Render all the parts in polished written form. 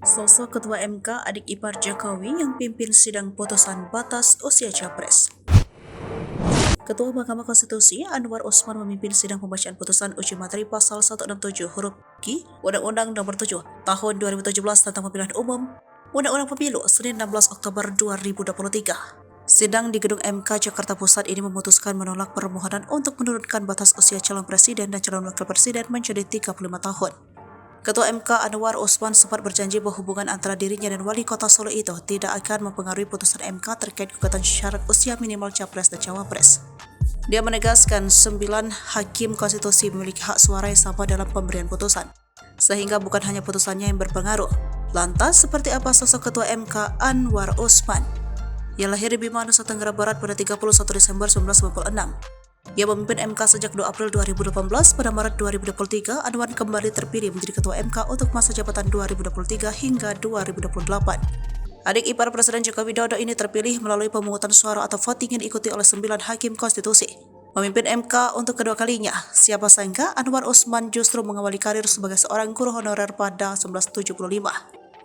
Sosok Ketua MK adik ipar Jokowi yang pimpin sidang putusan batas usia Capres. Ketua Mahkamah Konstitusi Anwar Usman memimpin sidang pembacaan putusan uji materi pasal 167 huruf Q Undang-Undang Nomor 7 Tahun 2017 tentang Pemilihan Umum Undang-Undang Pemilu Senin 16 Oktober 2023. Sidang di Gedung MK Jakarta Pusat ini memutuskan menolak permohonan untuk menurunkan batas usia calon presiden dan calon wakil presiden menjadi 35 tahun. Ketua MK Anwar Usman sempat berjanji bahwa hubungan antara dirinya dan Wali Kota Solo itu tidak akan mempengaruhi putusan MK terkait gugatan syarat usia minimal Capres dan Cawapres. Dia menegaskan 9 hakim konstitusi memiliki hak suara yang sama dalam pemberian putusan, sehingga bukan hanya putusannya yang berpengaruh. Lantas, seperti apa sosok Ketua MK Anwar Usman? Ia lahir di Bima, Nusa Tenggara Barat pada 31 Desember 1996. Ia memimpin MK sejak 2 April 2018. Pada Maret 2023, Anwar kembali terpilih menjadi Ketua MK untuk masa jabatan 2023 hingga 2028. Adik ipar Presiden Joko Widodo ini terpilih melalui pemungutan suara atau voting yang diikuti oleh 9 hakim konstitusi. Memimpin MK untuk kedua kalinya, siapa sangka Anwar Usman justru mengawali karir sebagai seorang guru honorer pada 1975.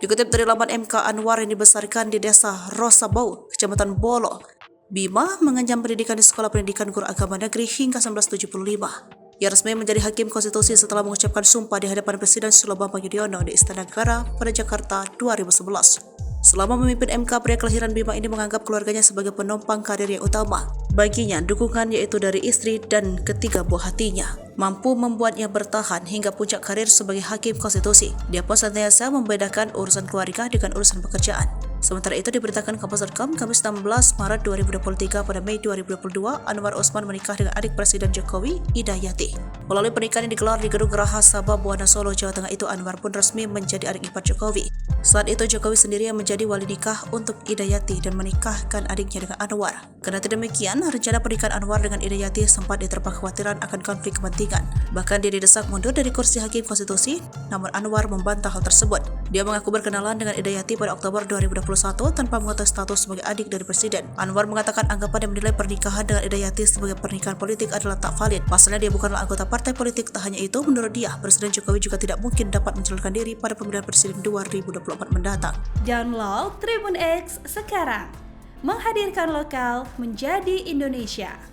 Dikutip dari laman MK, Anwar yang dibesarkan di desa Rosabau, Kecamatan Bolo, Bima, mengenyam pendidikan di Sekolah Pendidikan Guru Agama Negeri hingga 1975. Ia resmi menjadi hakim konstitusi setelah mengucapkan sumpah di hadapan Presiden Susilo Bambang Yudhoyono di Istana Negara pada Jakarta 2011. Selama memimpin MK, pria kelahiran Bima ini menganggap keluarganya sebagai penopang karir yang utama. Baginya, dukungan yaitu dari istri dan ketiga buah hatinya mampu membuatnya bertahan hingga puncak karir sebagai hakim konstitusi. Dia pun senantiasa membedakan urusan keluarga dengan urusan pekerjaan. Sementara itu diberitakan Kompas.com Kamis 16 Maret 2023 pada Mei 2022, Anwar Usman menikah dengan adik Presiden Jokowi, Ida Yati. Melalui pernikahan yang digelar di Gedung Geraha Sabah Buwana Solo, Jawa Tengah itu, Anwar pun resmi menjadi adik ipar Jokowi. Saat itu Jokowi sendiri yang menjadi wali nikah untuk Ida Yati dan menikahkan adiknya dengan Anwar. Karena demikian, rencana pernikahan Anwar dengan Ida Yati sempat diterpa kekhawatiran akan konflik kepentingan. Bahkan dia didesak mundur dari kursi hakim konstitusi, namun Anwar membantah hal tersebut. Dia mengaku berkenalan dengan Ida Yati pada Oktober 2021 tanpa mengetahui status sebagai adik dari presiden. Anwar mengatakan anggapan yang menilai pernikahan dengan Ida Yati sebagai pernikahan politik adalah tak valid. Pasalnya dia bukanlah anggota partai politik. Tak hanya itu, menurut dia, Presiden Jokowi juga tidak mungkin dapat mencalonkan diri pada pemilihan presiden 2024 mendatang. Download Tribun X sekarang, menghadirkan lokal menjadi Indonesia.